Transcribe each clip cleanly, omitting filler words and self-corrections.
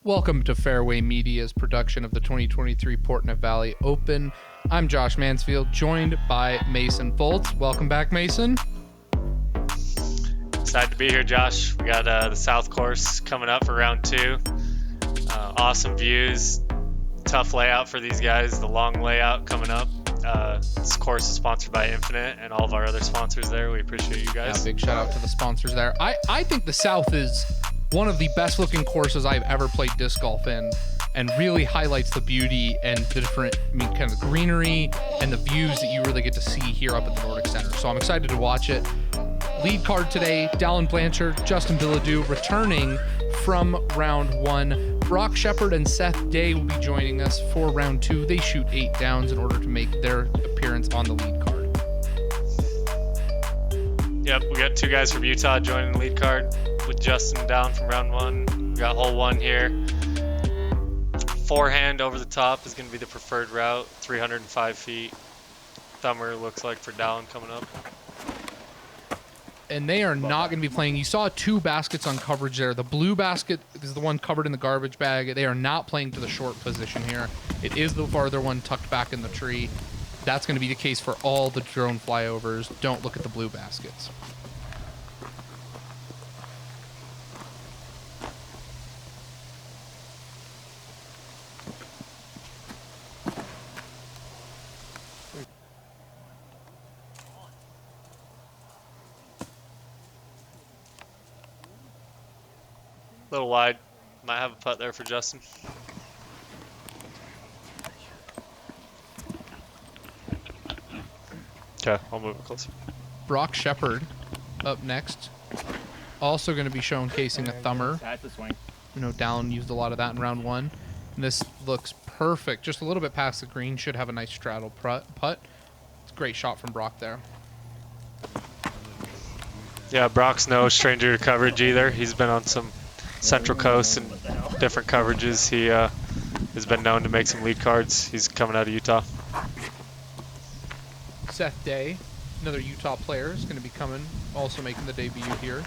Welcome to Fairway Media's production of the 2023 Portneuf Valley Open. I'm Josh Mansfield, joined by Mason Foltz. Welcome back, Mason. Excited to be here, Josh. We got the South Course coming up for round two. Awesome views, tough layout for these guys, the long layout coming up. This course is sponsored by Infinite and all of our other sponsors there. We appreciate you guys. Yeah, big shout out to the sponsors there. I think the South is one of the best looking courses I've ever played disc golf in, and really highlights the beauty and the different, kind of greenery and the views that you really get to see here up at the Nordic Center. So I'm excited to watch it. Lead card today, Dallin Blanchard, Justin Bilodeau returning from round one. Brock Shepard and Seth Dey will be joining us for round two. They shoot 8 downs in order to make their appearance on the lead card. Yep, we got two guys from Utah joining the lead card with Justin down from round one. We got hole one here. Forehand over the top is going to be the preferred route, 305 feet. Thumber looks like for Dallin coming up. And they are not going to be playing. You saw 2 baskets on coverage there. The blue basket is the one covered in the garbage bag. They are not playing to the short position here. It is the farther one tucked back in the tree. That's going to be the case for all the drone flyovers. Don't look at the blue baskets. A little wide. Might have a putt there for Justin. Okay, I'll move it closer. Brock Shepard up next. Also going to be showcasing a thumber. You know, Dallin used a lot of that in round one. And this looks perfect. Just a little bit past the green. Should have a nice straddle putt. It's a great shot from Brock there. Yeah, Brock's no stranger to coverage either. He's been on some Central Coast and different coverages. He has been known to make some lead cards. He's coming out of Utah. Seth Dey, another Utah player, is going to be coming, also making the debut here.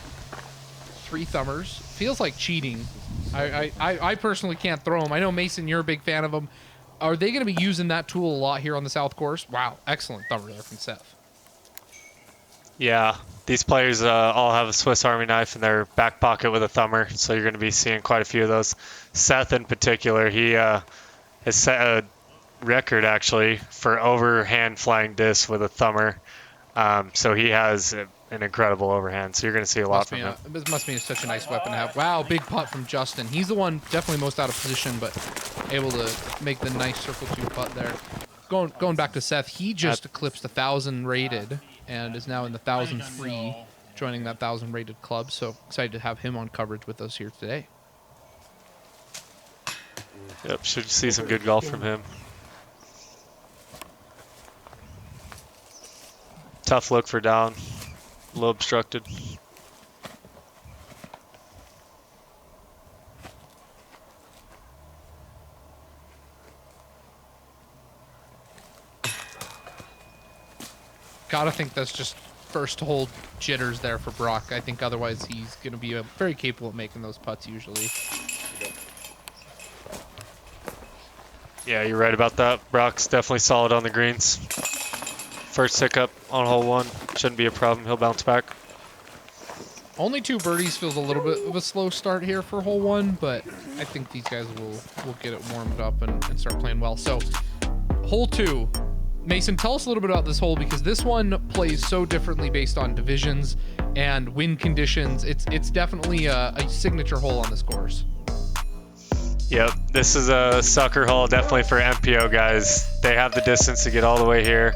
3 thumbers. Feels like cheating. I personally can't throw them. I know, Mason, you're a big fan of them. Are they going to be using that tool a lot here on the South Course? Wow, excellent thumber there from Seth. Yeah, these players all have a Swiss Army knife in their back pocket with a thumber, so you're going to be seeing quite a few of those. Seth in particular, he has set a record actually for overhand flying disc with a thumber. So he has an incredible overhand, so you're going to see a lot from him. This must be such a nice weapon to have. Wow, big putt from Justin. He's the one definitely most out of position, but able to make the nice circle 2 putt there. Going back to Seth, he just eclipsed 1,000 rated and is now in the 1,003, joining that 1,000 rated club. So excited to have him on coverage with us here today. Yep, should see some good golf from him. Tough look for down, a little obstructed. Gotta think that's just first hole jitters there for Brock. I think otherwise he's going to be very capable of making those putts usually. Yeah, you're right about that. Brock's definitely solid on the greens. First hiccup on hole 1. Shouldn't be a problem. He'll bounce back. Only 2 birdies feels a little bit of a slow start here for hole 1, but I think these guys will get it warmed up and start playing well. So hole 2. Mason, tell us a little bit about this hole, because this one plays so differently based on divisions and wind conditions. It's definitely a signature hole on this course. Yep, this is a sucker hole definitely for MPO guys. They have the distance to get all the way here,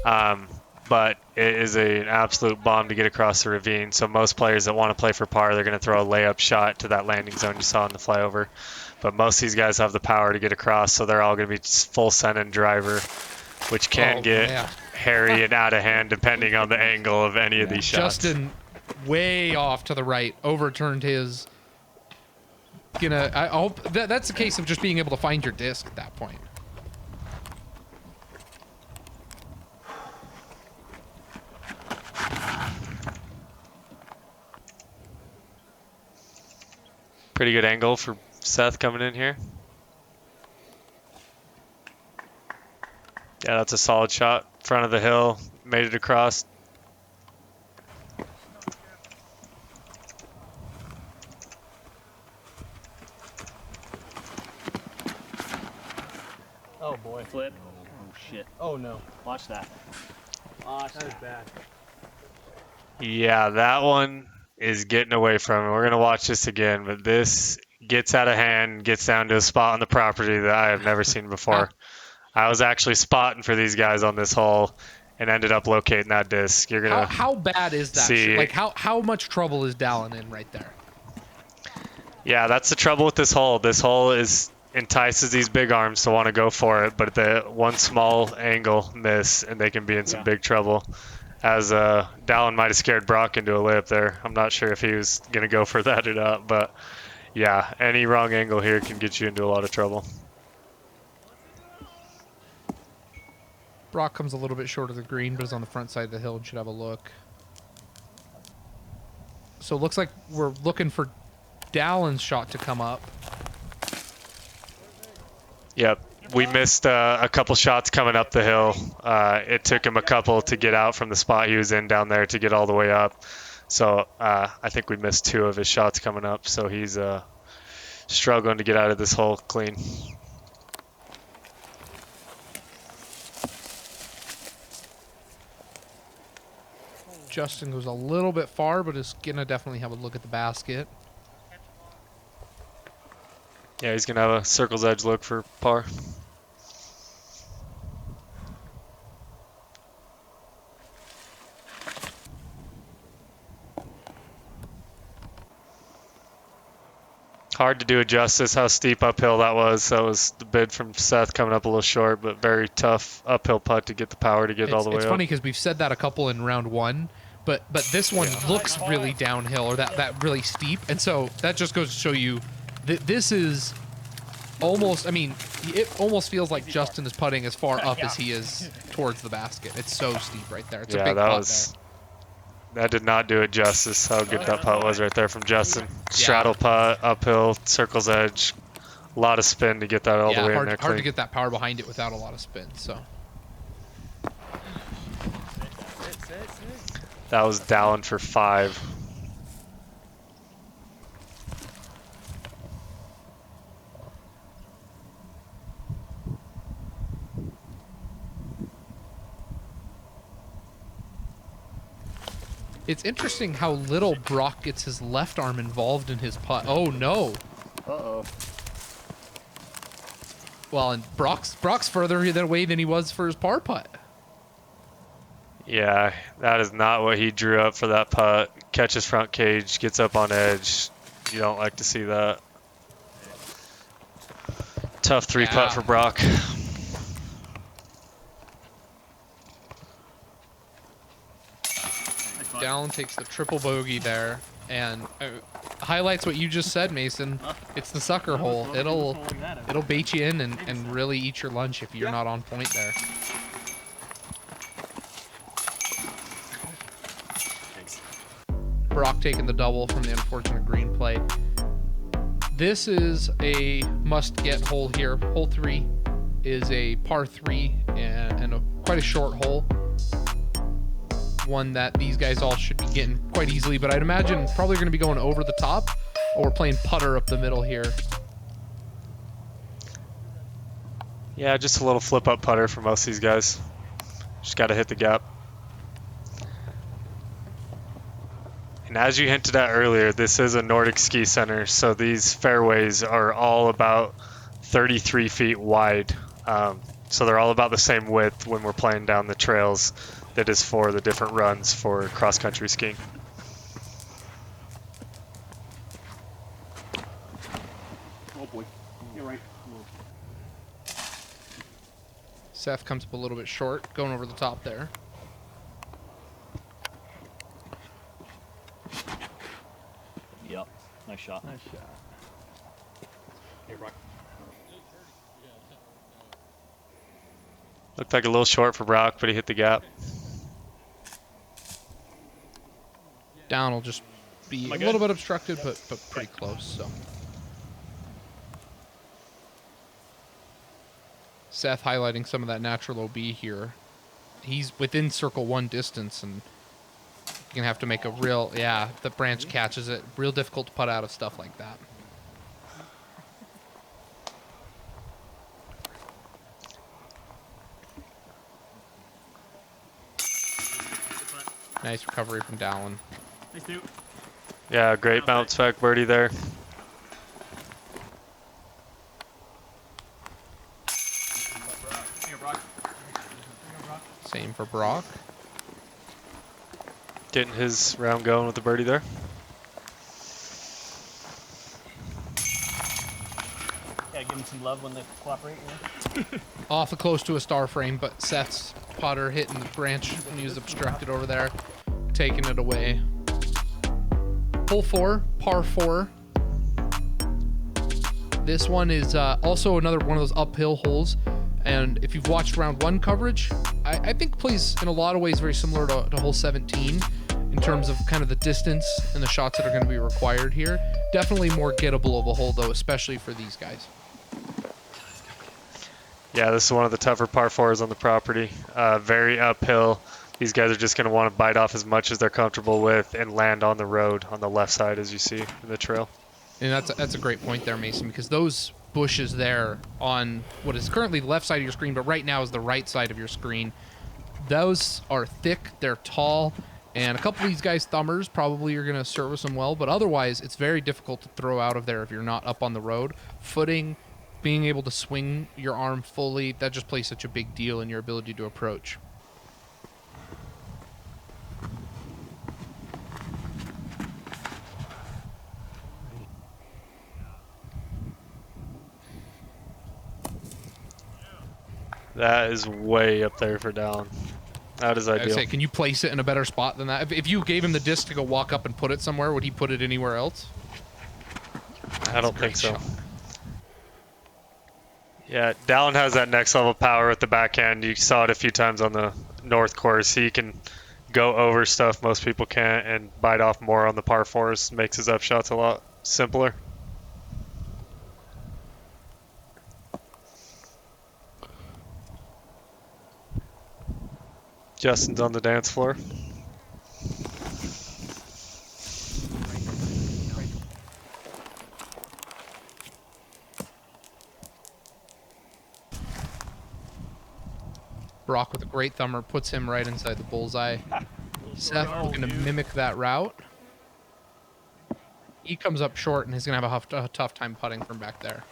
but it is an absolute bomb to get across the ravine. So most players that want to play for par, they're going to throw a layup shot to that landing zone you saw in the flyover. But most of these guys have the power to get across, so they're all going to be full send and driver, which can get hairy and out of hand depending on the angle of any of these shots. Justin, way off to the right, overturned his. I hope that's the case of just being able to find your disc at that point. Pretty good angle for Seth coming in here. Yeah, that's a solid shot. Front of the hill, made it across. Oh boy. Flip. Oh shit. Oh no. Watch that. Watch That is that. bad. Yeah, that one is getting away from it. We're going to watch this again, but this gets out of hand, gets down to a spot on the property that I have never seen before. I was actually spotting for these guys on this hole and ended up locating that disc. You're going to How bad is that? see. Like how much trouble is Dallin in right there? Yeah, that's the trouble with this hole. This hole entices these big arms to want to go for it, but the one small angle miss and they can be in some big trouble. As Dallin might have scared Brock into a layup there. I'm not sure if he was going to go for that or not, but yeah, any wrong angle here can get you into a lot of trouble. Brock comes a little bit short of the green, but is on the front side of the hill and should have a look. So it looks like we're looking for Dallin's shot to come up. Yep. We missed a couple shots coming up the hill. It took him a couple to get out from the spot he was in down there to get all the way up. So I think we missed 2 of his shots coming up. So he's struggling to get out of this hole clean. Justin goes a little bit far, but is going to definitely have a look at the basket. Yeah, he's going to have a circle's edge look for par. Hard to do it justice how steep uphill that was. That was the bid from Seth coming up a little short, but very tough uphill putt to get the power to get it all the way up. It's funny because we've said that a couple in round 1, but this one looks really downhill or that really steep, and so that just goes to show you that this is almost. I mean, it almost feels like Justin is putting as far up as he is towards the basket. It's so steep right there. It's a big putt there. That did not do it justice how good that putt was right there from Justin. Straddle putt, uphill, circle's edge. A lot of spin to get that all the way in there. Hard to get that power behind it without a lot of spin. So that was Dallin for 5. it's interesting how little Brock gets his left arm involved in his putt. Oh no. Uh-oh. Well, and Brock's further away than he was for his par putt. Yeah, that is not what he drew up for that putt. Catches front cage, gets up on edge. You don't like to see that. Tough 3 putt for Brock. Dallin takes the triple bogey there, and highlights what you just said, Mason. It's the sucker hole. It'll bait you in and really eat your lunch if you're not on point there. Brock taking the double from the unfortunate green play. This is a must-get hole here. Hole 3 is a par 3 and quite a short hole. One that these guys all should be getting quite easily, but I'd imagine probably going to be going over the top, or we're playing putter up the middle here. Yeah, just a little flip-up putter for most of these guys. Just got to hit the gap. And as you hinted at earlier, this is a Nordic ski center, so these fairways are all about 33 feet wide. So they're all about the same width when we're playing down the trails that is for the different runs for cross-country skiing. Oh boy. You're right. Seth comes up a little bit short, going over the top there. Yep. Nice shot. Nice shot. Here, Brock. Looked like a little short for Brock, but he hit the gap. Down will just be a little bit obstructed, but pretty close. So Seth highlighting some of that natural OB here. He's within circle 1 distance, and you're going to have to make a real, yeah, the branch catches it. Real difficult to putt out of stuff like that. Nice recovery from Dallin. Nice, dude. Yeah, great bounce back birdie there. Same for Brock. Getting his round going with the birdie there. Yeah, give him some love when they cooperate. You know? Awful close to a star frame, but Seth's putter hitting the branch when he was obstructed over there, taking it away. Hole 4, par 4. This one is also another one of those uphill holes. And if you've watched round 1 coverage, I think plays in a lot of ways very similar to hole 17 in terms of kind of the distance and the shots that are going to be required here. Definitely more gettable of a hole though, especially for these guys. Yeah, this is one of the tougher par 4s on the property. Very uphill. These guys are just going to want to bite off as much as they're comfortable with and land on the road on the left side, as you see in the trail. And that's a great point there, Mason, because those bushes there on what is currently the left side of your screen, but right now is the right side of your screen, those are thick, they're tall, and a couple of these guys' thumbers probably are going to service them well, but otherwise it's very difficult to throw out of there if you're not up on the road. Footing, being able to swing your arm fully, that just plays such a big deal in your ability to approach. That is way up there for Dallin. That is I'd ideal. say, can you place it in a better spot than that? If you gave him the disc to go walk up and put it somewhere, would he put it anywhere else? I don't think so. Shot. Yeah, Dallin has that next level power with the backhand. You saw it a few times on the North course. He can go over stuff most people can't and bite off more on the par 4s. Makes his up shots a lot simpler. Justin's on the dance floor. Brock with a great thumber puts him right inside the bullseye. Seth looking to mimic that route. He comes up short and he's going to have a tough time putting from back there.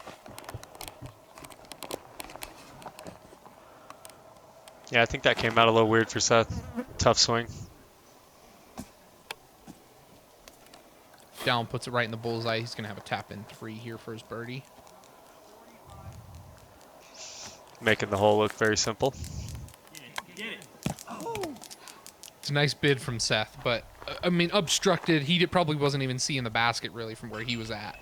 Yeah, I think that came out a little weird for Seth. Tough swing. Down puts it right in the bullseye. He's going to have a tap in 3 here for his birdie. Making the hole look very simple. It's a nice bid from Seth, but I mean, obstructed. He probably wasn't even seeing the basket really from where he was at.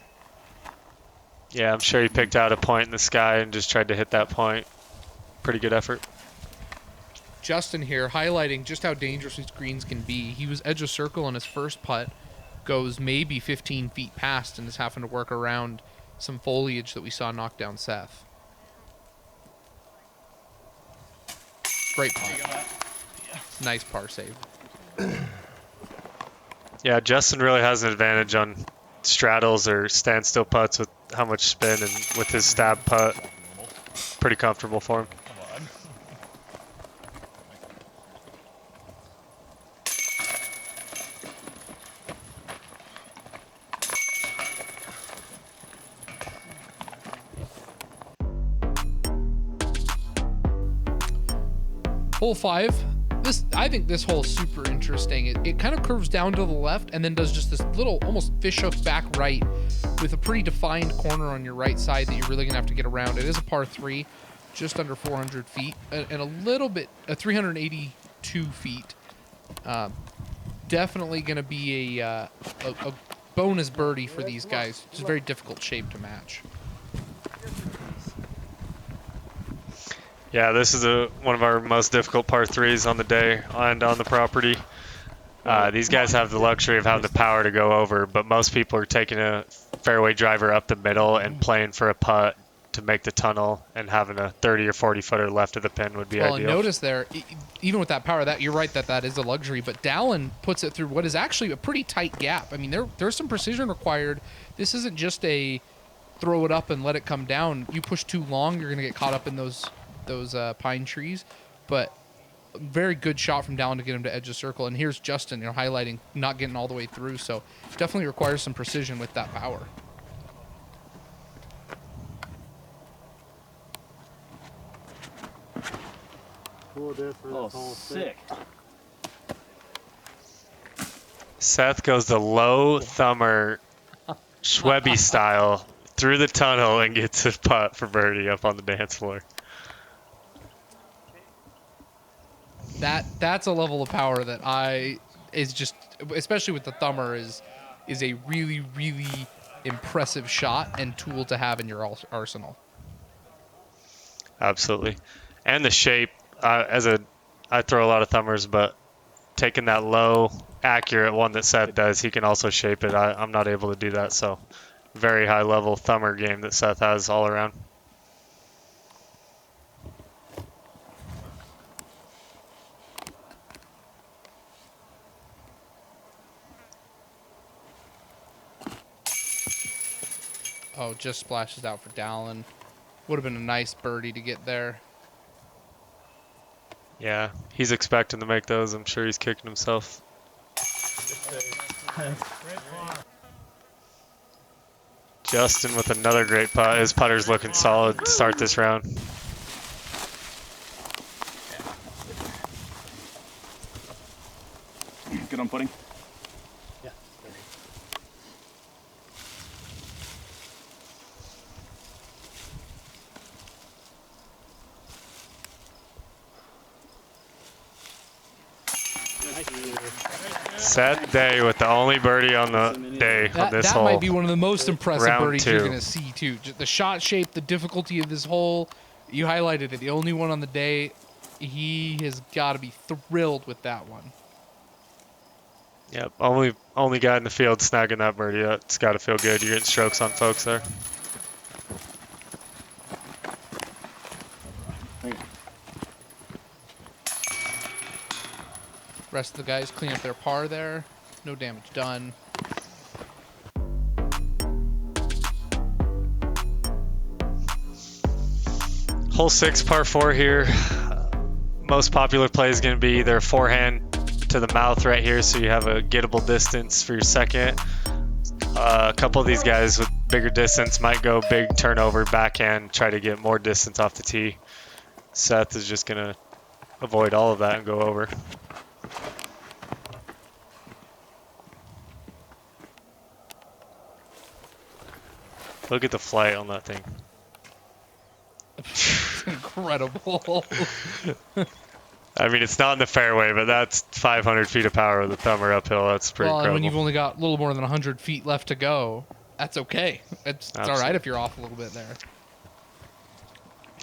Yeah, I'm sure he picked out a point in the sky and just tried to hit that point. Pretty good effort. Justin here highlighting just how dangerous these greens can be. He was edge of circle on his first putt, goes maybe 15 feet past and is having to work around some foliage that we saw knock down Seth. Great putt. Nice par save. Yeah, Justin really has an advantage on straddles or standstill putts with how much spin, and with his stab putt, pretty comfortable for him. Hole 5. I think this hole is super interesting. It kind of curves down to the left and then does just this little almost fishhook back right with a pretty defined corner on your right side that you're really gonna have to get around. It is a par 3, just under 400 feet, and a little bit 382 feet. Definitely gonna be a bonus birdie for these guys. It's a very difficult shape to match. Yeah, this is one of our most difficult par 3s on the day and on the property. These guys have the luxury of having the power to go over, but most people are taking a fairway driver up the middle and playing for a putt to make the tunnel, and having a 30 or 40 footer left of the pin would be Well, ideal. and notice there, even with that power, that you're right that is a luxury, but Dallin puts it through what is actually a pretty tight gap. I mean, there's some precision required. This isn't just a throw it up and let it come down. You push too long, you're gonna get caught up in those pine trees. But very good shot from Dallin to get him to edge the circle. And here's Justin, highlighting not getting all the way through. So definitely requires some precision with that power. Oh, sick. Seth goes the low thumber Schwebby style through the tunnel and gets his putt for birdie up on the dance floor. That's a level of power that is just, especially with the thumber, is a really, really impressive shot and tool to have in your arsenal. Absolutely. And the shape, I throw a lot of thumbers, but taking that low, accurate one that Seth does, he can also shape it. I'm not able to do that, so very high level thumber game that Seth has all around. Oh, just splashes out for Dallin. Would have been a nice birdie to get there. Yeah, he's expecting to make those. I'm sure he's kicking himself. Justin with another great putt. His putter's looking solid to start this round. Good on putting. Yeah. Seth Dey with the only birdie on the day on this That hole. might be one of the most impressive Round birdies 2. you're going to see, too. Just the shot shape, the difficulty of this hole. You highlighted it. The only one on the day. He has got to be thrilled with that one. Yep, only guy in the field snagging that birdie. That's got to feel good. You're getting strokes on folks there. Rest of the guys clean up their par there. No damage done. Hole 6, par 4 here. Most popular play is going to be either forehand to the mouth right here, so you have a gettable distance for your second. A couple of these guys with bigger distance might go big turnover backhand, try to get more distance off the tee. Seth is just going to avoid all of that and go over. Look at the flight on that thing. Incredible. I mean, it's not in the fairway, but that's 500 feet of power with the thumber uphill. That's pretty Well, and incredible. when you've only got a little more than 100 feet left to go, that's okay. It's all right if you're off a little bit there.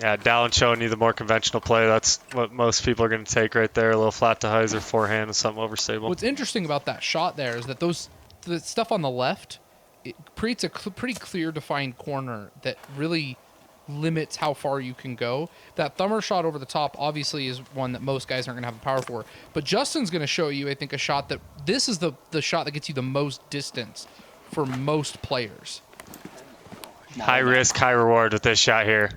Yeah, Dallin showing you the more conventional play. That's what most people are going to take right there. A little flat to hyzer forehand with something overstable. What's interesting about that shot there is that the stuff on the left, it creates a pretty clear defined corner that really limits how far you can go. That thumber shot over the top obviously is one that most guys aren't going to have the power for. But Justin's going to show you, I think, a shot that this is the shot that gets you the most distance for most players. High risk, high reward with this shot here.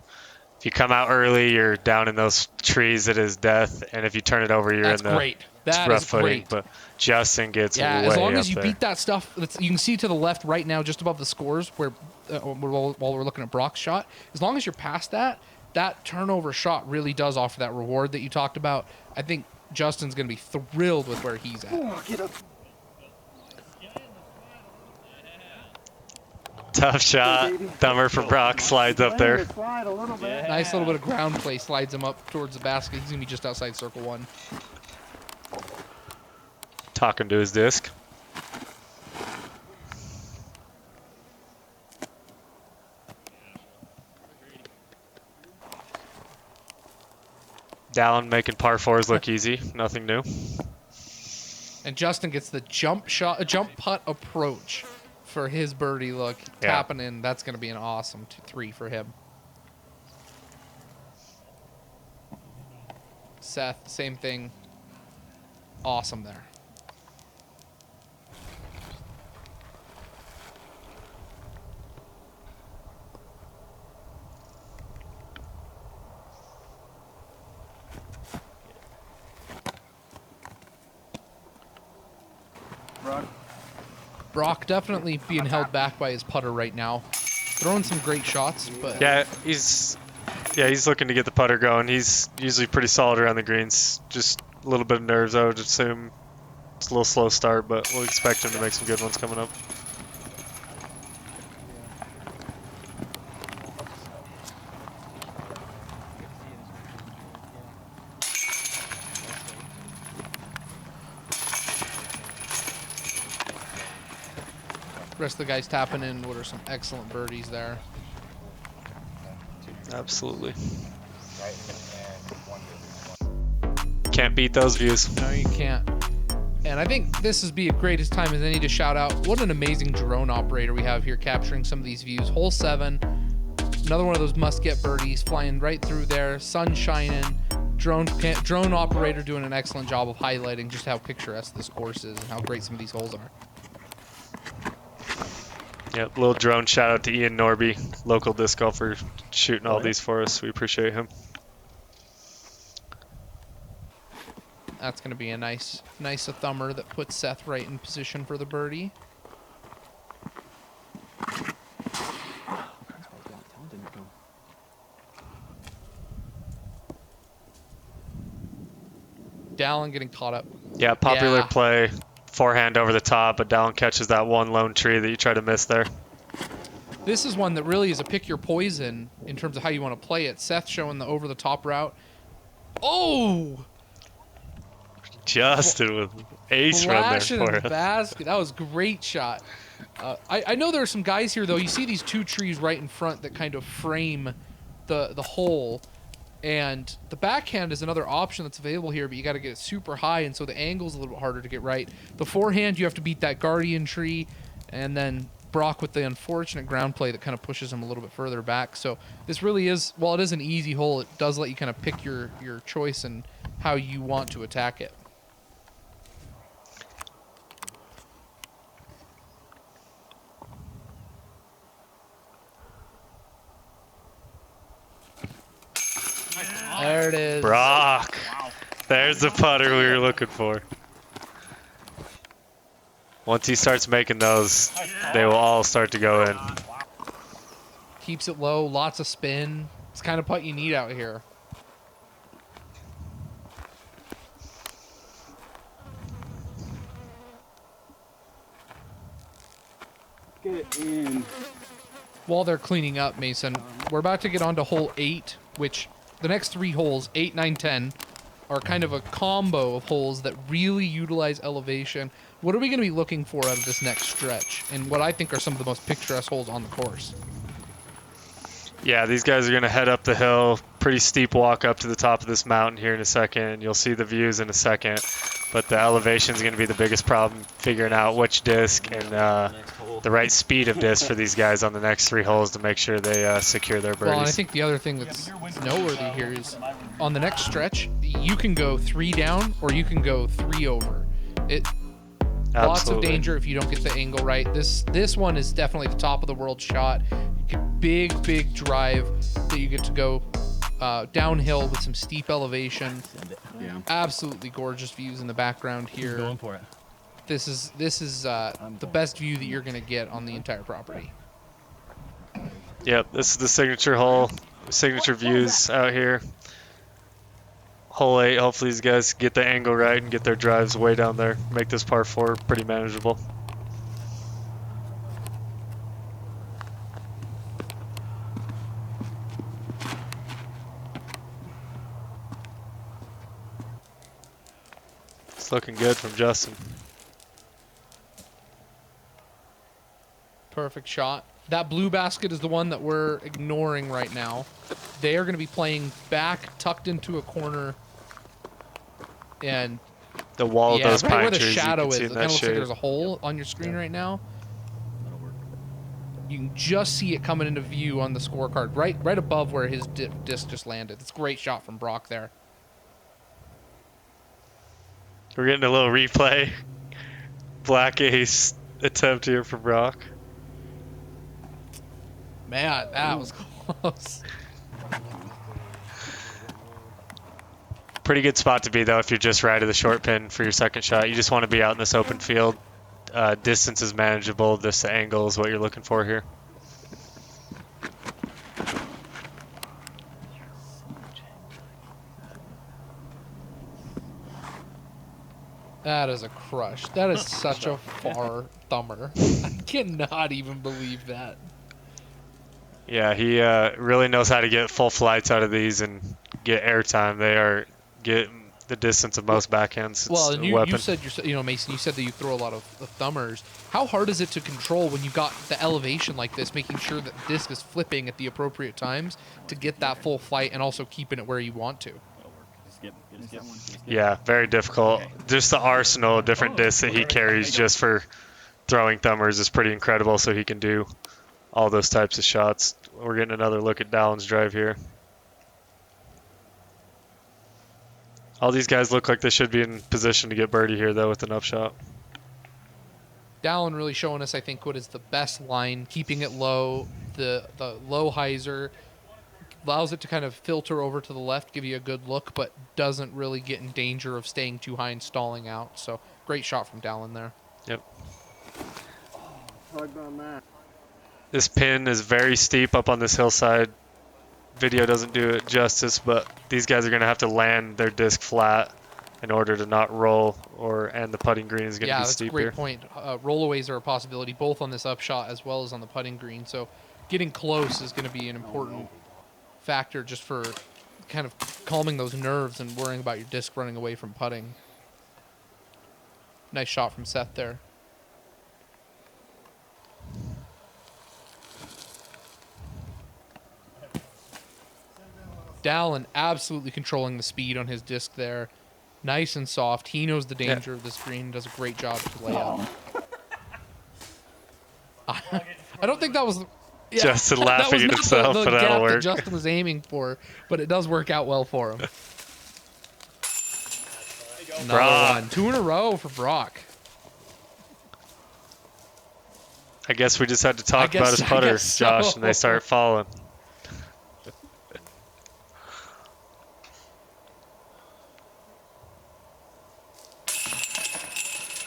If you come out early, you're down in those trees. It is death. And if you turn it over, you're That's in the great. That rough is footing. great. But Justin gets Yeah, way as long up as you there. beat that stuff, you can see to the left right now, just above the scores, where while we're looking at Brock's shot, as long as you're past that, that turnover shot really does offer that reward that you talked about. I think Justin's going to be thrilled with where he's at. Tough shot. Thumber for Brock slides up there. Nice little bit of ground play slides him up towards the basket. He's going to be just outside circle one. Talking to his disc. Dallin making par 4s look easy. Nothing new. And Justin gets the jump putt approach for his birdie look. Yeah. Tapping in. That's going to be an awesome 3 for him. Seth, same thing. Awesome there. Brock definitely being held back by his putter right now. Throwing some great shots, but Yeah, he's looking to get the putter going. He's usually pretty solid around the greens. Just a little bit of nerves, I would assume. It's a little slow start, but we'll expect him to make some good ones coming up. rest of the guys tapping in. What are some excellent birdies there? Absolutely. Can't beat those views. No, you can't. And I think this is be a greatest time as any to shout out what an amazing drone operator we have here capturing some of these views. Hole 7, another one of those must-get birdies, flying right through there, sun shining. Drone operator doing an excellent job of highlighting just how picturesque this course is and how great some of these holes are. Yep, little drone shout out to Ian Norby, local disc golfer, shooting all these for us. We appreciate him. That's going to be a nice a thumber that puts Seth right in position for the birdie. Dallin getting caught up. Yeah, popular Yeah. play. Forehand over the top, but Dallin catches that one lone tree that you try to miss there. This is one that really is a pick your poison in terms of how you want to play it. Seth showing the over the top route. Oh! Justin with ace run there Flashing for in the us. basket. That was a great shot. I know there are some guys here, though. You see these two trees right in front that kind of frame the hole. And the backhand is another option that's available here, but you got to get it super high, and so the angle's a little bit harder to get right. The forehand, you have to beat that guardian tree, and then Brock with the unfortunate ground play that kind of pushes him a little bit further back. So this really is, while it is an easy hole, it does let you kind of pick your choice and how you want to attack it. There it is. Brock. There's the putter we were looking for. Once he starts making those, they will all start to go in. Keeps it low, lots of spin. It's the kind of putt you need out here. Get it in. While they're cleaning up, Mason, we're about to get on to hole 8, which the next 3 holes, 8, 9, 10, are kind of a combo of holes that really utilize elevation. What are we going to be looking for out of this next stretch? And what I think are some of the most picturesque holes on the course. Yeah, these guys are going to head up the hill. Pretty steep walk up to the top of this mountain here in a second. You'll see the views in a second. But the elevation is going to be the biggest problem, figuring out which disc and the right speed of disc for these guys on the next 3 holes to make sure they secure their birdies. Well, and I think the other thing that's noteworthy here is on the next stretch, you can go 3 down or you can go 3 over. Lots of danger if you don't get the angle right. This one is definitely the top of the world shot. Big drive that you get to go downhill with some steep elevation. Yeah. Absolutely gorgeous views in the background here. Going for it. This is the best view that you're going to get on the entire property. Yep, this is the signature hole, signature views out here. Hole 8, hopefully these guys get the angle right and get their drives way down there. Make this par 4 pretty manageable. It's looking good from Justin. Perfect shot. That blue basket is the one that we're ignoring right now. They are going to be playing back, tucked into a corner. And The wall of those right pine where the trees, shadow you is. can It see kind in of that looks like shade. there's a hole on your screen right now. You can just see it coming into view on the scorecard, right above where his disc just landed. It's a great shot from Brock there. We're getting a little replay. Black ace attempt here for Brock. Man, that was close. Pretty good spot to be though if you're just right of the short pin for your second shot. You just want to be out in this open field. Distance is manageable. Just the angle is what you're looking for here. That is a crush. That is such a far thumber. I cannot even believe that. Yeah, he really knows how to get full flights out of these and get airtime. They are getting the distance of most backhands. It's Well, a and you weapon. said, Mason, you said that you throw a lot of thumbers. How hard is it to control when you've got the elevation like this, making sure that the disc is flipping at the appropriate times to get that full flight and also keeping it where you want to? Yeah, very difficult. Just the arsenal of different discs that he carries just for throwing thumbers is pretty incredible, so he can do all those types of shots. We're getting another look at Dallin's drive here. All these guys look like they should be in position to get birdie here, though, with an upshot. Dallin really showing us, I think, what is the best line, keeping it low, the low hyzer, allows it to kind of filter over to the left, give you a good look, but doesn't really get in danger of staying too high and stalling out. So great shot from Dallin there. Yep. Tugged on that. This pin is very steep up on this hillside. Video doesn't do it justice, but these guys are going to have to land their disc flat in order to not roll, and the putting green is going to be That's a steep great here. point. Rollaways are a possibility, both on this upshot as well as on the putting green. So getting close is going to be an important factor just for kind of calming those nerves and worrying about your disc running away from putting. Nice shot from Seth there. Dallin absolutely controlling the speed on his disc there. Nice and soft. He knows the danger of this green. Does a great job to lay out. I don't think that was... Yeah, Justin that laughing was at not himself, the but gap that'll that work. Justin was aiming for, but it does work out well for him. Another Brock. one. 2 in a row for Brock. I guess we just had to talk I about his guess putter, so. Josh, and they start falling.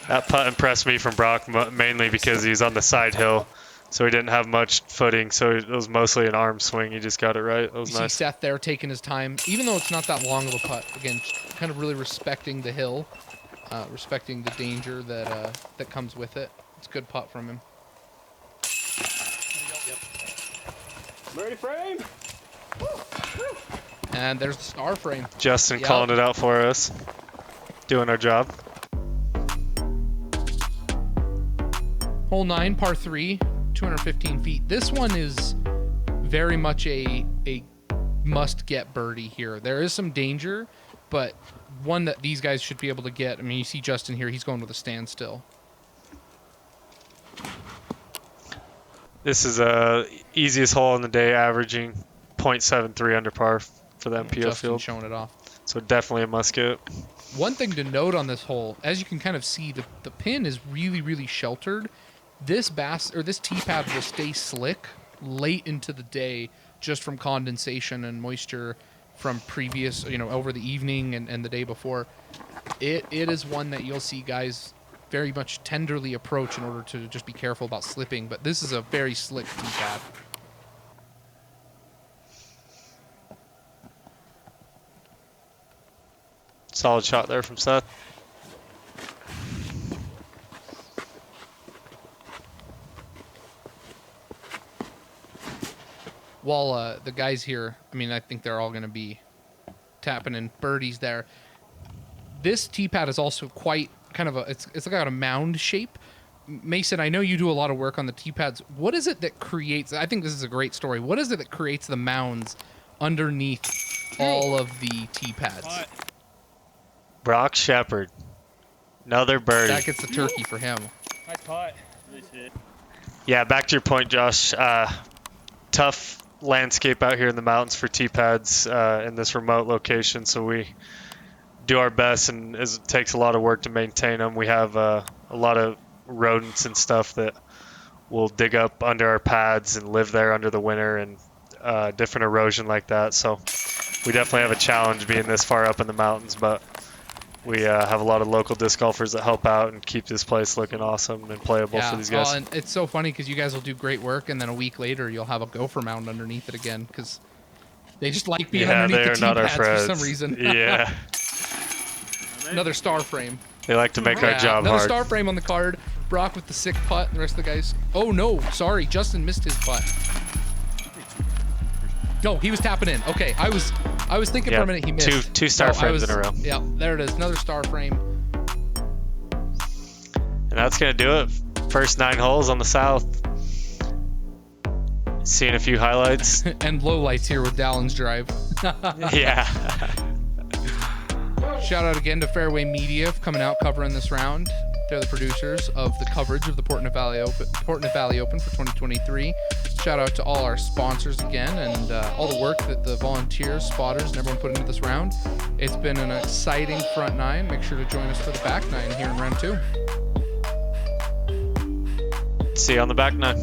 That putt impressed me from Brock mainly because he's on the side hill, so he didn't have much footing, so it was mostly an arm swing. He just got it right. It was You nice. see Seth there taking his time, even though it's not that long of a putt. Again, kind of really respecting the hill, respecting the danger that comes with it. It's a good putt from him. Ready frame? And there's the star frame. Justin Yep. calling it out for us, doing our job. Hole 9, par 3, 215 feet. This one is very much a must-get birdie here. There is some danger, but one that these guys should be able to get. I mean, you see Justin here. He's going with a standstill. This is easiest hole in the day, averaging .73 under par for the MPO Justin field. showing it off. So definitely a must get. One thing to note on this hole, as you can kind of see, the pin is really, really sheltered. This tee pad will stay slick late into the day just from condensation and moisture from previous, over the evening and the day before. It is one that you'll see guys very much tenderly approach in order to just be careful about slipping, but this is a very slick tee pad. Solid shot there from Seth. While the guys here, I mean, I think they're all going to be tapping in birdies there. This tee pad is also quite kind of it's like a mound shape. Mason, I know you do a lot of work on the tee pads. What is it that creates, I think this is a great story. What is it that creates the mounds underneath all of the tee pads? Brock Shepard. Another birdie. That gets the turkey for him. Nice putt. Yeah, back to your point, Josh. Tough landscape out here in the mountains for tee pads in this remote location, so we do our best, and it takes a lot of work to maintain them. We have a lot of rodents and stuff that will dig up under our pads and live there under the winter, and different erosion like that. So we definitely have a challenge being this far up in the mountains, but we have a lot of local disc golfers that help out and keep this place looking awesome and playable for these guys. Well, and it's so funny because you guys will do great work, and then a week later you'll have a gopher mound underneath it again because they just like being underneath the tee pads for some reason. Yeah. Another star frame. They like to make our job another hard. star frame on the card. Brock with the sick putt, and the rest of the guys. Oh no, sorry, Justin missed his putt. No, he was tapping in. Okay, I was thinking for a minute he missed. Two star frames in a row. Yeah, there it is. Another star frame. And that's gonna do it. First 9 holes on the south. Seeing a few highlights. And lowlights here with Dallin's drive. Yeah. Shout out again to Fairway Media for coming out covering this round. They're the producers of the coverage of the Portneuf Valley Open for 2023. Shout out to all our sponsors again, and all the work that the volunteers, spotters, and everyone put into this round. It's been an exciting front 9. Make sure to join us for the back 9 here in round 2. See you on the back 9.